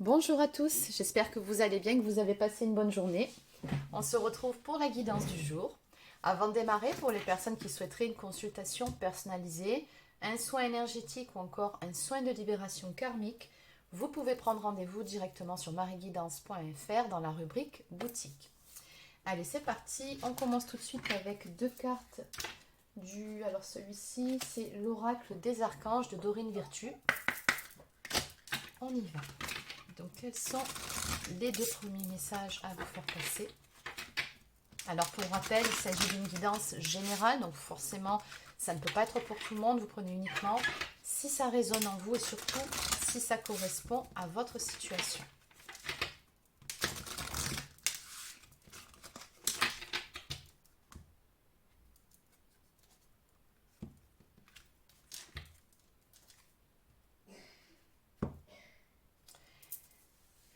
Bonjour à tous, j'espère que vous allez bien, que vous avez passé une bonne journée. On se retrouve pour la guidance du jour. Avant de démarrer, pour les personnes qui souhaiteraient une consultation personnalisée, un soin énergétique ou encore un soin de libération karmique, vous pouvez prendre rendez-vous directement sur marieguidance.fr dans la rubrique boutique. Allez, c'est parti, on commence tout de suite avec deux cartes Alors celui-ci, c'est l'oracle des archanges de Dorine Virtue. On y va. Donc, quels sont les deux premiers messages à vous faire passer? Alors, pour rappel, il s'agit d'une guidance générale, donc forcément, ça ne peut pas être pour tout le monde. Vous prenez uniquement si ça résonne en vous et surtout si ça correspond à votre situation.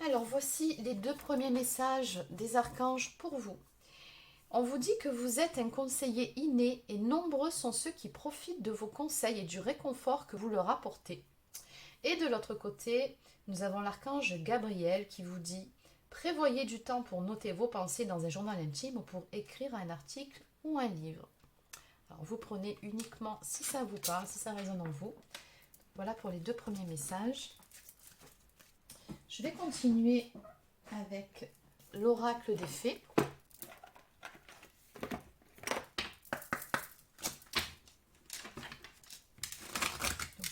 Alors, voici les deux premiers messages des archanges pour vous. On vous dit que vous êtes un conseiller inné et nombreux sont ceux qui profitent de vos conseils et du réconfort que vous leur apportez. Et de l'autre côté, nous avons l'archange Gabriel qui vous dit « Prévoyez du temps pour noter vos pensées dans un journal intime ou pour écrire un article ou un livre. » Alors vous prenez uniquement si ça vous parle, si ça résonne en vous. Voilà pour les deux premiers messages. Je vais continuer avec l'oracle des fées.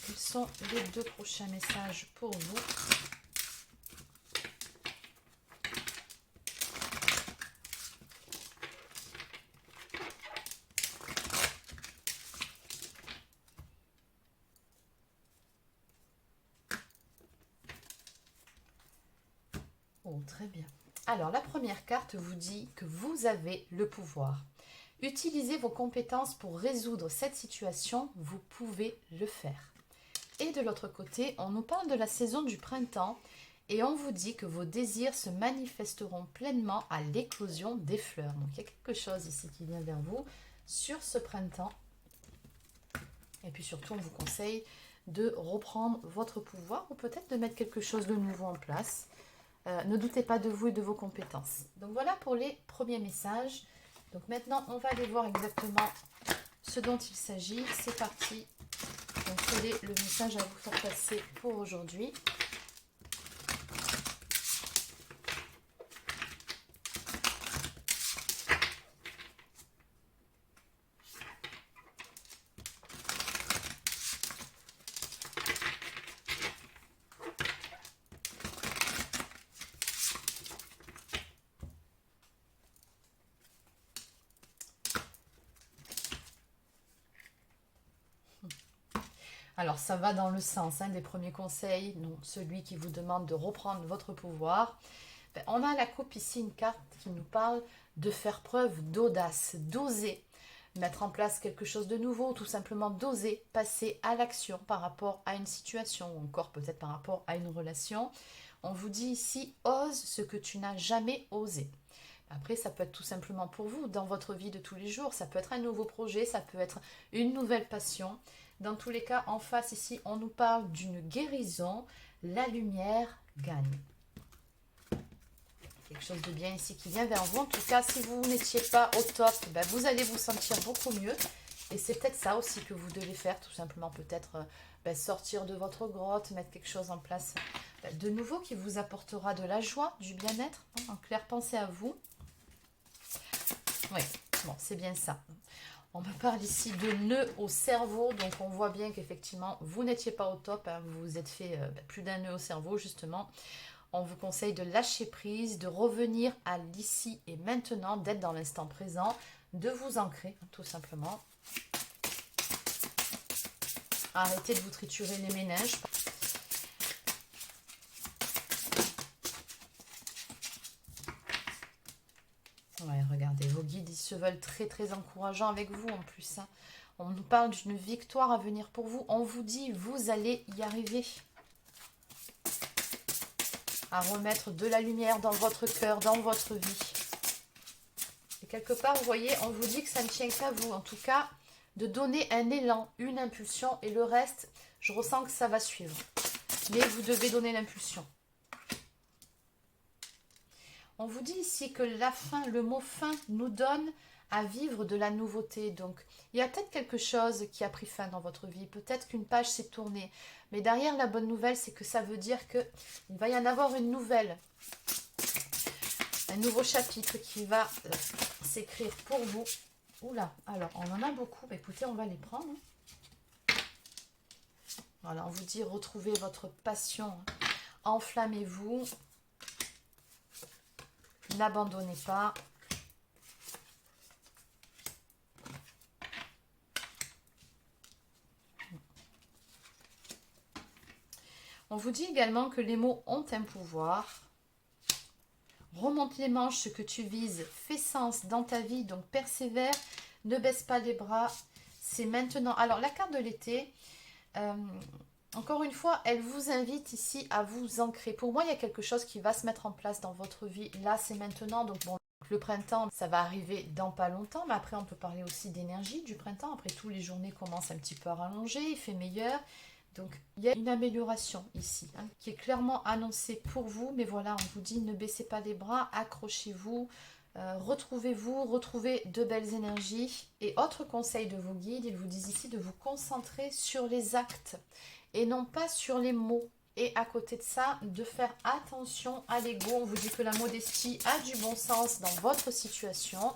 Quels sont les deux prochains messages pour vous? Oh, très bien. Alors, la première carte vous dit que vous avez le pouvoir. Utilisez vos compétences pour résoudre cette situation, vous pouvez le faire. Et de l'autre côté, on nous parle de la saison du printemps et on vous dit que vos désirs se manifesteront pleinement à l'éclosion des fleurs. Donc il y a quelque chose ici qui vient vers vous sur ce printemps. Et puis surtout, on vous conseille de reprendre votre pouvoir ou peut-être de mettre quelque chose de nouveau en place. Ne doutez pas de vous et de vos compétences. Donc voilà pour les premiers messages. Donc maintenant, on va aller voir exactement ce dont il s'agit. C'est parti. Donc quel est le message à vous faire passer pour aujourd'hui? Alors, ça va dans le sens des premiers conseils, non, celui qui vous demande de reprendre votre pouvoir. On a la coupe ici, une carte qui nous parle de faire preuve d'audace, d'oser mettre en place quelque chose de nouveau, tout simplement d'oser passer à l'action par rapport à une situation ou encore peut-être par rapport à une relation. On vous dit ici, ose ce que tu n'as jamais osé. Après, ça peut être tout simplement pour vous, dans votre vie de tous les jours. Ça peut être un nouveau projet, ça peut être une nouvelle passion. Dans tous les cas, en face ici, on nous parle d'une guérison. La lumière gagne. Quelque chose de bien ici qui vient vers vous. En tout cas, si vous n'étiez pas au top, vous allez vous sentir beaucoup mieux. Et c'est peut-être ça aussi que vous devez faire, tout simplement peut-être sortir de votre grotte, mettre quelque chose en place de nouveau qui vous apportera de la joie, du bien-être. En clair, pensez à vous. Oui, bon, c'est bien ça. On me parle ici de nœud au cerveau, donc on voit bien qu'effectivement, vous n'étiez pas au top, vous vous êtes fait plus d'un nœud au cerveau, justement. On vous conseille de lâcher prise, de revenir à l'ici et maintenant, d'être dans l'instant présent, de vous ancrer, tout simplement. Arrêtez de vous triturer les méninges. Ouais, regardez, vos guides, ils se veulent très très encourageants avec vous en plus. On nous parle d'une victoire à venir pour vous. On vous dit, vous allez y arriver. À remettre de la lumière dans votre cœur, dans votre vie. Et quelque part, vous voyez, on vous dit que ça ne tient qu'à vous. En tout cas, de donner un élan, une impulsion. Et le reste, je ressens que ça va suivre. Mais vous devez donner l'impulsion. On vous dit ici que la fin, le mot fin nous donne à vivre de la nouveauté. Donc, il y a peut-être quelque chose qui a pris fin dans votre vie. Peut-être qu'une page s'est tournée. Mais derrière, la bonne nouvelle, c'est que ça veut dire qu'il va y en avoir une nouvelle. Un nouveau chapitre qui va s'écrire pour vous. Oula, alors, on en a beaucoup. Bah, écoutez, on va les prendre. Voilà, on vous dit retrouvez votre passion. Enflammez-vous. N'abandonnez pas. On vous dit également que les mots ont un pouvoir. Remonte les manches, ce que tu vises fait sens dans ta vie, donc persévère, ne baisse pas les bras, c'est maintenant. Alors la carte de l'été, encore une fois, elle vous invite ici à vous ancrer. Pour moi, il y a quelque chose qui va se mettre en place dans votre vie. Là, c'est maintenant, donc bon, le printemps, ça va arriver dans pas longtemps, mais après on peut parler aussi d'énergie du printemps. Après tout, les journées commencent un petit peu à rallonger, il fait meilleur. Donc, il y a une amélioration ici, qui est clairement annoncée pour vous. Mais voilà, on vous dit, ne baissez pas les bras, accrochez-vous, retrouvez-vous, retrouvez de belles énergies. Et autre conseil de vos guides, ils vous disent ici de vous concentrer sur les actes et non pas sur les mots. Et à côté de ça, de faire attention à l'ego. On vous dit que la modestie a du bon sens dans votre situation.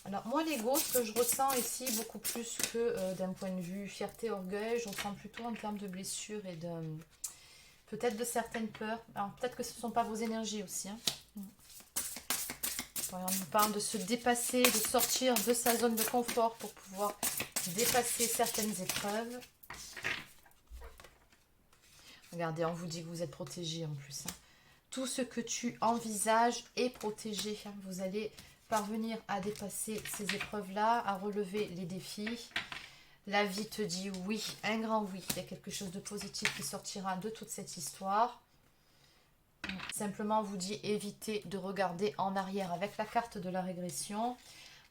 Alors moi l'ego, ce que je ressens ici, beaucoup plus que d'un point de vue fierté, orgueil, je ressens plutôt en termes de blessures et de peut-être de certaines peurs. Alors peut-être que ce ne sont pas vos énergies aussi. Hein. Voilà, on nous parle de se dépasser, de sortir de sa zone de confort pour pouvoir dépasser certaines épreuves. Regardez, on vous dit que vous êtes protégé en plus. Hein. Tout ce que tu envisages est protégé. Hein. Vous allez parvenir à dépasser ces épreuves-là, à relever les défis. La vie te dit oui, un grand oui. Il y a quelque chose de positif qui sortira de toute cette histoire. Simplement, on vous dit évitez de regarder en arrière avec la carte de la régression.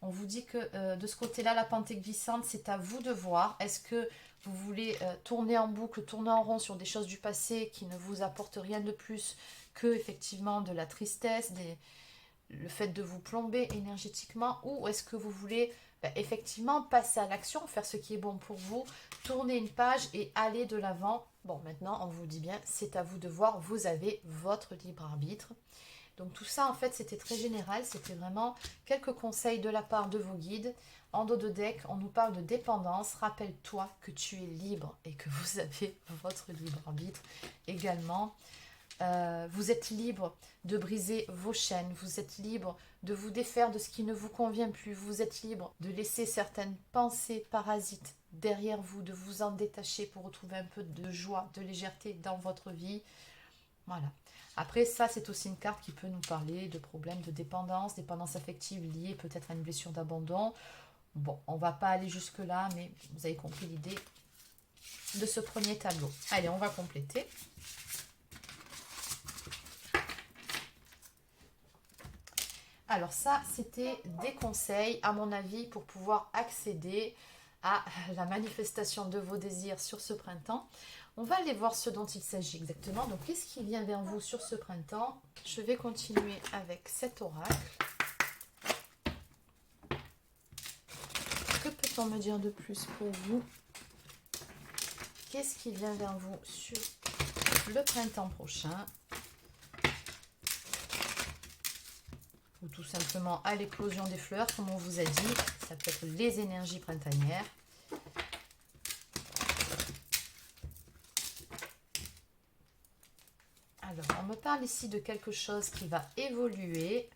On vous dit que de ce côté-là, la pente est glissante, c'est à vous de voir. Est-ce que vous voulez tourner en boucle, tourner en rond sur des choses du passé qui ne vous apportent rien de plus que effectivement de la tristesse, le fait de vous plomber énergétiquement, ou est-ce que vous voulez effectivement passer à l'action, faire ce qui est bon pour vous, tourner une page et aller de l'avant. Bon, maintenant, on vous dit bien, c'est à vous de voir, vous avez votre libre arbitre. Donc tout ça, en fait, c'était très général, c'était vraiment quelques conseils de la part de vos guides. En dos de deck, on nous parle de dépendance. Rappelle-toi que tu es libre et que vous avez votre libre arbitre également. Vous êtes libre de briser vos chaînes, vous êtes libre de vous défaire de ce qui ne vous convient plus, vous êtes libre de laisser certaines pensées parasites derrière vous, de vous en détacher pour retrouver un peu de joie, de légèreté dans votre vie. Voilà. Après, ça, c'est aussi une carte qui peut nous parler de problèmes de dépendance, dépendance affective liée peut-être à une blessure d'abandon. Bon, on va pas aller jusque-là, mais vous avez compris l'idée de ce premier tableau. Allez, on va compléter. Alors ça, c'était des conseils, à mon avis, pour pouvoir accéder à la manifestation de vos désirs sur ce printemps. On va aller voir ce dont il s'agit exactement. Donc, qu'est-ce qui vient vers vous sur ce printemps? Je vais continuer avec cet oracle. Que peut-on me dire de plus pour vous? Qu'est-ce qui vient vers vous sur le printemps prochain? Ou tout simplement à l'éclosion des fleurs, comme on vous a dit. Ça peut être les énergies printanières. Alors, on me parle ici de quelque chose qui va évoluer.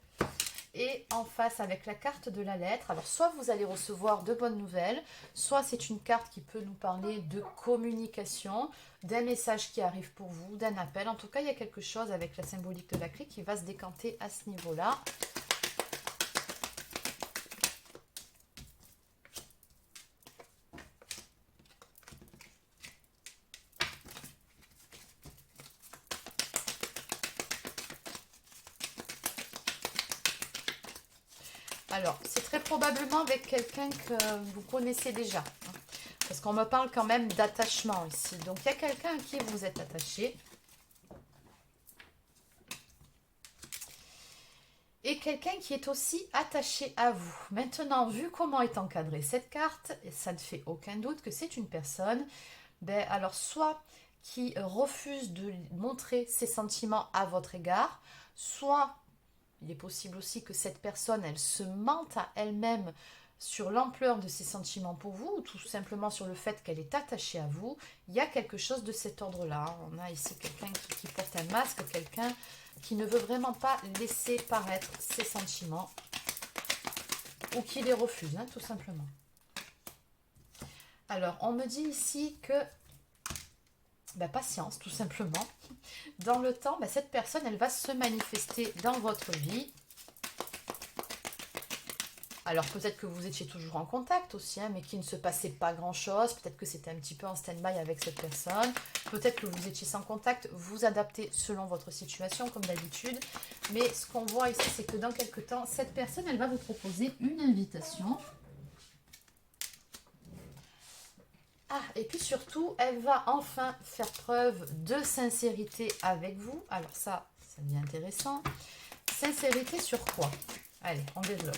Et en face, avec la carte de la lettre, alors soit vous allez recevoir de bonnes nouvelles, soit c'est une carte qui peut nous parler de communication, d'un message qui arrive pour vous, d'un appel. En tout cas, il y a quelque chose avec la symbolique de la clé qui va se décanter à ce niveau-là. Alors, c'est très probablement avec quelqu'un que vous connaissez déjà, hein, parce qu'on me parle quand même d'attachement ici. Donc, il y a quelqu'un à qui vous êtes attaché. Et quelqu'un qui est aussi attaché à vous. Maintenant, vu comment est encadrée cette carte, ça ne fait aucun doute que c'est une personne, ben, alors soit qui refuse de montrer ses sentiments à votre égard, soit il est possible aussi que cette personne, elle se mente à elle-même sur l'ampleur de ses sentiments pour vous, ou tout simplement sur le fait qu'elle est attachée à vous. Il y a quelque chose de cet ordre-là. On a ici quelqu'un qui porte un masque, quelqu'un qui ne veut vraiment pas laisser paraître ses sentiments, ou qui les refuse, hein, tout simplement. Alors, on me dit ici que, ben, patience, tout simplement. Dans le temps, ben, cette personne, elle va se manifester dans votre vie. Alors peut-être que vous étiez toujours en contact aussi, hein, mais qu'il ne se passait pas grand-chose. Peut-être que c'était un petit peu en stand-by avec cette personne. Peut-être que vous étiez sans contact. Vous adaptez selon votre situation, comme d'habitude. Mais ce qu'on voit ici, c'est que dans quelques temps, cette personne, elle va vous proposer une invitation. Ah, et puis surtout, elle va enfin faire preuve de sincérité avec vous. Alors ça devient intéressant. Sincérité sur quoi? Allez, on développe.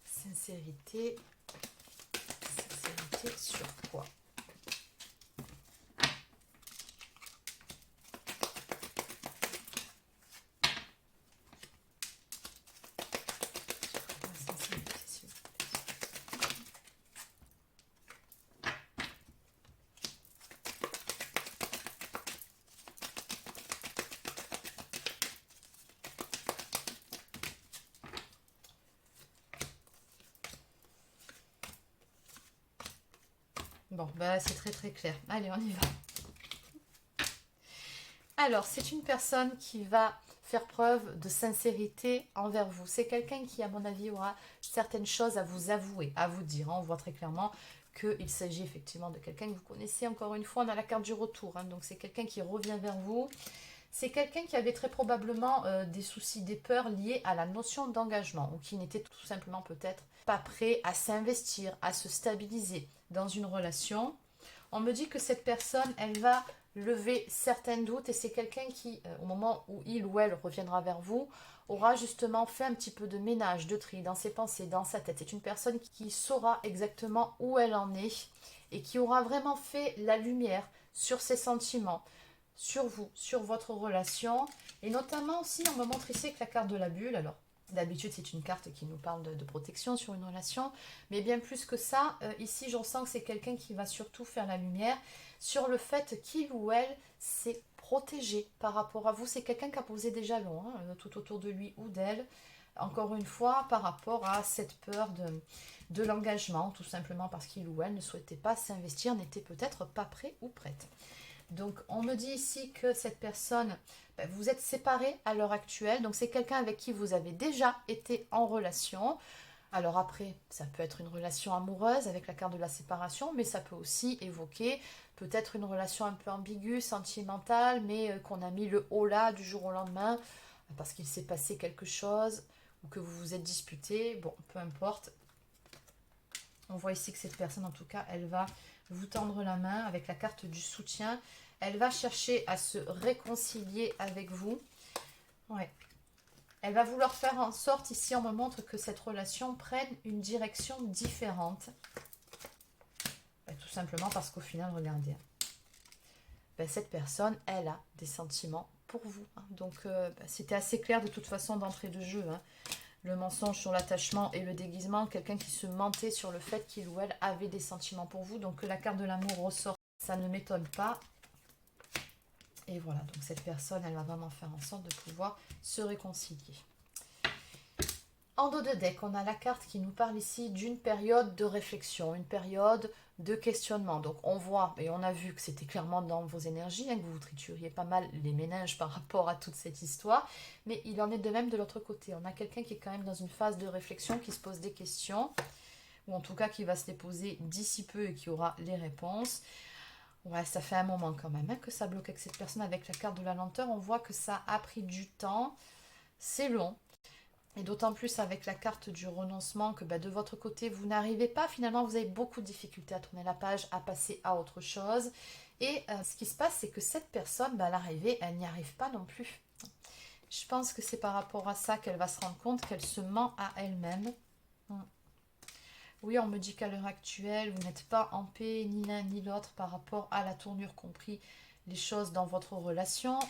Sincérité sur quoi? Bon, bah c'est très très clair. Allez, on y va. Alors, c'est une personne qui va faire preuve de sincérité envers vous. C'est quelqu'un qui, à mon avis, aura certaines choses à vous avouer, à vous dire. On voit très clairement qu'il s'agit effectivement de quelqu'un que vous connaissez. Encore une fois, on a la carte du retour. Hein, donc, c'est quelqu'un qui revient vers vous. C'est quelqu'un qui avait très probablement des soucis, des peurs liées à la notion d'engagement, ou qui n'était tout simplement peut-être pas prêt à s'investir, à se stabiliser dans une relation. On me dit que cette personne, elle va lever certains doutes, et c'est quelqu'un qui, au moment où il ou elle reviendra vers vous, aura justement fait un petit peu de ménage, de tri dans ses pensées, dans sa tête. C'est une personne qui saura exactement où elle en est et qui aura vraiment fait la lumière sur ses sentiments, sur vous, sur votre relation. Et notamment aussi, on me montre ici que la carte de la bulle, alors d'habitude c'est une carte qui nous parle de protection sur une relation, mais bien plus que ça, ici je ressens que c'est quelqu'un qui va surtout faire la lumière sur le fait qu'il ou elle s'est protégé par rapport à vous. C'est quelqu'un qui a posé des jalons, hein, tout autour de lui ou d'elle, encore une fois par rapport à cette peur de l'engagement, tout simplement parce qu'il ou elle ne souhaitait pas s'investir, n'était peut-être pas prêt ou prête. Donc, on me dit ici que cette personne, ben, vous êtes séparés à l'heure actuelle. Donc, c'est quelqu'un avec qui vous avez déjà été en relation. Alors après, ça peut être une relation amoureuse avec la carte de la séparation, mais ça peut aussi évoquer peut-être une relation un peu ambiguë, sentimentale, mais qu'on a mis le haut là du jour au lendemain parce qu'il s'est passé quelque chose ou que vous vous êtes disputé. Bon, peu importe. On voit ici que cette personne, en tout cas, elle va vous tendre la main avec la carte du soutien. Elle va chercher à se réconcilier avec vous. Ouais. Elle va vouloir faire en sorte, ici on me montre que cette relation prenne une direction différente. Ben, tout simplement parce qu'au final, regardez, ben, cette personne, elle a des sentiments pour vous. Hein. Donc ben, c'était assez clair de toute façon d'entrée de jeu. Hein. Le mensonge sur l'attachement et le déguisement, quelqu'un qui se mentait sur le fait qu'il ou elle avait des sentiments pour vous. Donc que la carte de l'amour ressort, ça ne m'étonne pas. Et voilà, donc cette personne, elle va vraiment faire en sorte de pouvoir se réconcilier. En dos de deck, on a la carte qui nous parle ici d'une période de réflexion, une période de questionnement. Donc on voit, et on a vu que c'était clairement dans vos énergies, hein, que vous trituriez pas mal les méninges par rapport à toute cette histoire, mais il en est de même de l'autre côté. On a quelqu'un qui est quand même dans une phase de réflexion, qui se pose des questions, ou en tout cas qui va se les poser d'ici peu et qui aura les réponses. Ouais, ça fait un moment quand même hein, que ça bloque avec cette personne. Avec la carte de la lenteur, on voit que ça a pris du temps. C'est long. Et d'autant plus avec la carte du renoncement que bah, de votre côté, vous n'arrivez pas. Finalement, vous avez beaucoup de difficultés à tourner la page, à passer à autre chose. Et ce qui se passe, c'est que cette personne, bah, à l'arrivée, elle n'y arrive pas non plus. Je pense que c'est par rapport à ça qu'elle va se rendre compte qu'elle se ment à elle-même. Oui, on me dit qu'à l'heure actuelle, vous n'êtes pas en paix ni l'un ni l'autre par rapport à la tournure qu'ont pris les choses dans votre relation.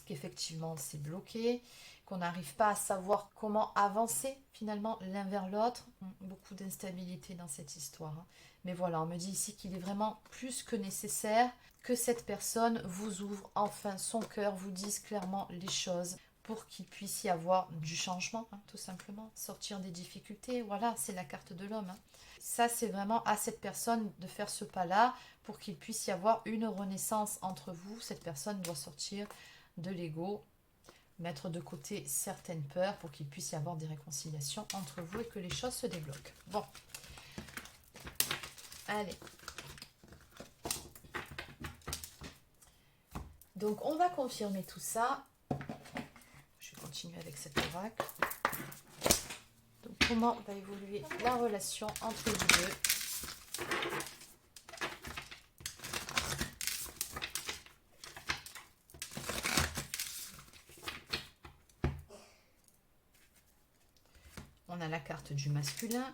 Qu'effectivement, c'est bloqué, qu'on n'arrive pas à savoir comment avancer finalement l'un vers l'autre. Beaucoup d'instabilité dans cette histoire. Hein. Mais voilà, on me dit ici qu'il est vraiment plus que nécessaire que cette personne vous ouvre enfin son cœur, vous dise clairement les choses pour qu'il puisse y avoir du changement, hein, tout simplement. Sortir des difficultés, voilà, c'est la carte de l'homme. Hein. Ça, c'est vraiment à cette personne de faire ce pas-là pour qu'il puisse y avoir une renaissance entre vous. Cette personne doit sortir de l'ego, mettre de côté certaines peurs pour qu'il puisse y avoir des réconciliations entre vous et que les choses se débloquent. Bon, allez. Donc, on va confirmer tout ça. Je vais continuer avec cet oracle. Donc, comment va évoluer la relation entre vous deux? On a la carte du masculin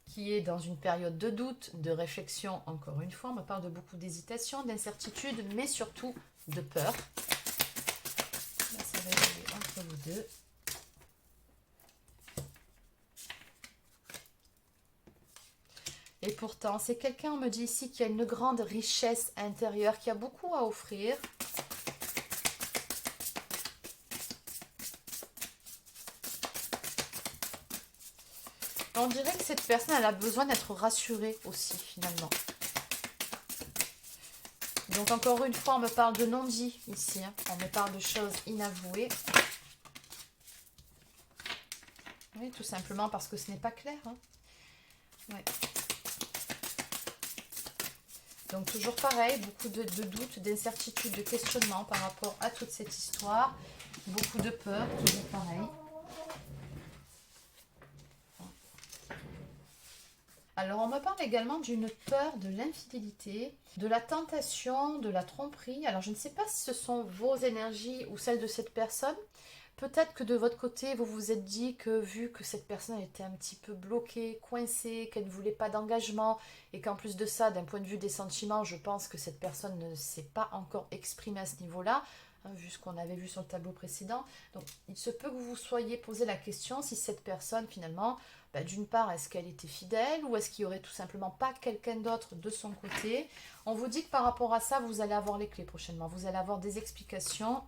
qui est dans une période de doute, de réflexion, encore une fois. On me parle de beaucoup d'hésitation, d'incertitude, mais surtout de peur. Là, ça va évoluer entre vous deux. Et pourtant, c'est quelqu'un, on me dit ici, qui a une grande richesse intérieure, qui a beaucoup à offrir. On dirait que cette personne, elle a besoin d'être rassurée aussi, finalement. Donc, encore une fois, on me parle de non-dit ici. Hein. On me parle de choses inavouées. Oui, tout simplement parce que ce n'est pas clair. Hein. Ouais. Donc, toujours pareil, beaucoup de doutes, d'incertitudes, de questionnements par rapport à toute cette histoire. Beaucoup de peur, toujours pareil. Alors, on me parle également d'une peur de l'infidélité, de la tentation, de la tromperie. Alors, je ne sais pas si ce sont vos énergies ou celles de cette personne. Peut-être que de votre côté, vous vous êtes dit que vu que cette personne était un petit peu bloquée, coincée, qu'elle ne voulait pas d'engagement, et qu'en plus de ça, d'un point de vue des sentiments, je pense que cette personne ne s'est pas encore exprimée à ce niveau-là, hein, vu ce qu'on avait vu sur le tableau précédent. Donc, il se peut que vous vous soyez posé la question si cette personne, finalement, bah, d'une part, est-ce qu'elle était fidèle ou est-ce qu'il n'y aurait tout simplement pas quelqu'un d'autre de son côté? On vous dit que par rapport à ça, vous allez avoir les clés prochainement. Vous allez avoir des explications.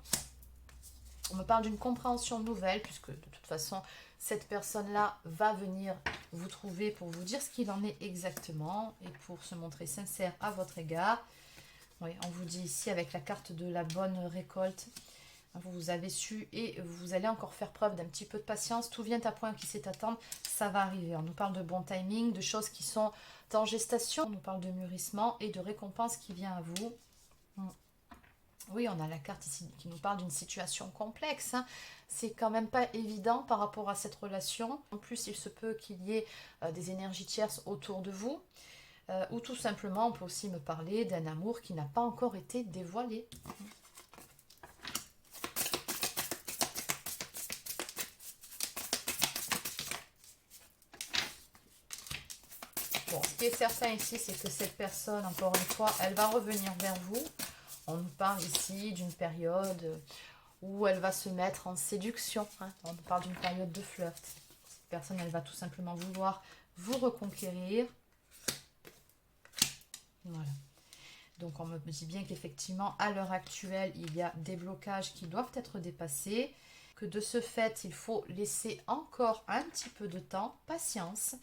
On me parle d'une compréhension nouvelle, puisque de toute façon, cette personne-là va venir vous trouver pour vous dire ce qu'il en est exactement et pour se montrer sincère à votre égard. Oui, on vous dit ici avec la carte de la bonne récolte, vous avez su et vous allez encore faire preuve d'un petit peu de patience. Tout vient à point qui sait attendre, ça va arriver. On nous parle de bon timing, de choses qui sont en gestation. On nous parle de mûrissement et de récompense qui vient à vous. Oui, on a la carte ici qui nous parle d'une situation complexe. Hein. C'est quand même pas évident par rapport à cette relation. En plus, il se peut qu'il y ait des énergies tierces autour de vous. Ou tout simplement, on peut aussi me parler d'un amour qui n'a pas encore été dévoilé. Bon, ce qui est certain ici, c'est que cette personne, encore une fois, elle va revenir vers vous. On nous parle ici d'une période où elle va se mettre en séduction. Hein. On nous parle d'une période de flirt. Cette personne, elle va tout simplement vouloir vous reconquérir. Voilà. Donc, on me dit bien qu'effectivement, à l'heure actuelle, il y a des blocages qui doivent être dépassés. Que de ce fait, il faut laisser encore un petit peu de temps, patience.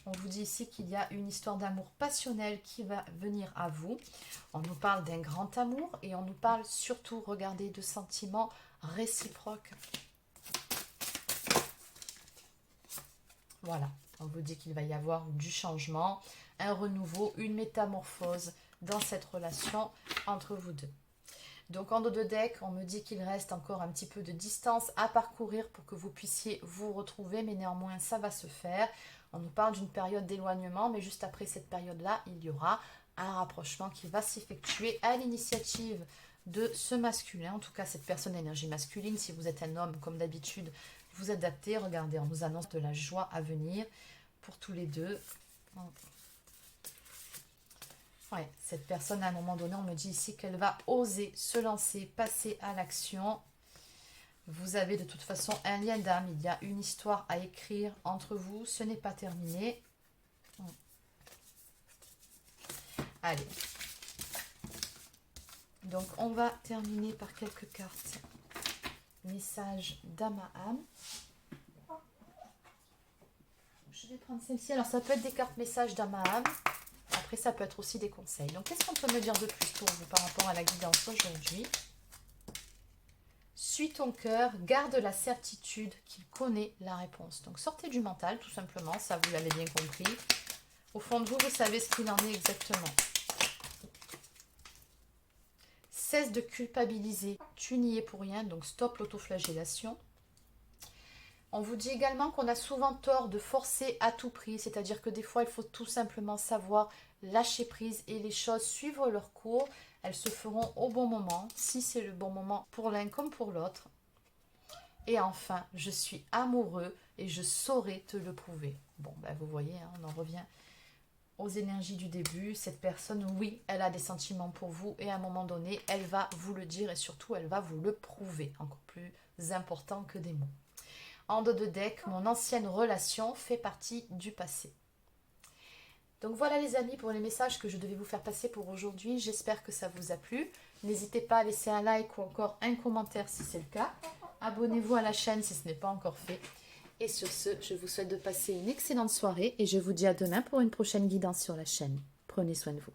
On vous dit ici qu'il y a une histoire d'amour passionnel qui va venir à vous. On nous parle d'un grand amour et on nous parle surtout, regardez, de sentiments réciproques. Voilà, on vous dit qu'il va y avoir du changement, un renouveau, une métamorphose dans cette relation entre vous deux. Donc en dos de deck, on me dit qu'il reste encore un petit peu de distance à parcourir pour que vous puissiez vous retrouver, mais néanmoins ça va se faire. On nous parle d'une période d'éloignement, mais juste après cette période-là, il y aura un rapprochement qui va s'effectuer à l'initiative de ce masculin, en tout cas cette personne d'énergie masculine. Si vous êtes un homme, comme d'habitude, vous adaptez. Regardez, on nous annonce de la joie à venir pour tous les deux. Ouais, cette personne, à un moment donné, on me dit ici qu'elle va oser se lancer, passer à l'action. Vous avez de toute façon un lien d'âme, il y a une histoire à écrire entre vous, ce n'est pas terminé. Allez. Donc, on va terminer par quelques cartes. Message d'âme à âme. Je vais prendre celle-ci. Alors, ça peut être des cartes messages d'âme à âme. Après, ça peut être aussi des conseils. Donc, qu'est-ce qu'on peut me dire de plus pour vous par rapport à la guidance aujourd'hui? Suis ton cœur, garde la certitude qu'il connaît la réponse. Donc, sortez du mental, tout simplement. Ça, vous l'avez bien compris. Au fond de vous, vous savez ce qu'il en est exactement. Cesse de culpabiliser. Tu n'y es pour rien. Donc, stop l'autoflagellation. On vous dit également qu'on a souvent tort de forcer à tout prix. C'est-à-dire que des fois, il faut tout simplement savoir lâcher prise et les choses suivre leur cours. Elles se feront au bon moment, si c'est le bon moment pour l'un comme pour l'autre. Et enfin, je suis amoureux et je saurai te le prouver. Bon, ben vous voyez, hein, on en revient aux énergies du début. Cette personne, oui, elle a des sentiments pour vous et à un moment donné, elle va vous le dire et surtout, elle va vous le prouver. Encore plus important que des mots. En dos de deck, mon ancienne relation fait partie du passé. Donc voilà les amis pour les messages que je devais vous faire passer pour aujourd'hui. J'espère que ça vous a plu. N'hésitez pas à laisser un like ou encore un commentaire si c'est le cas. Abonnez-vous à la chaîne si ce n'est pas encore fait. Et sur ce, je vous souhaite de passer une excellente soirée et je vous dis à demain pour une prochaine guidance sur la chaîne. Prenez soin de vous.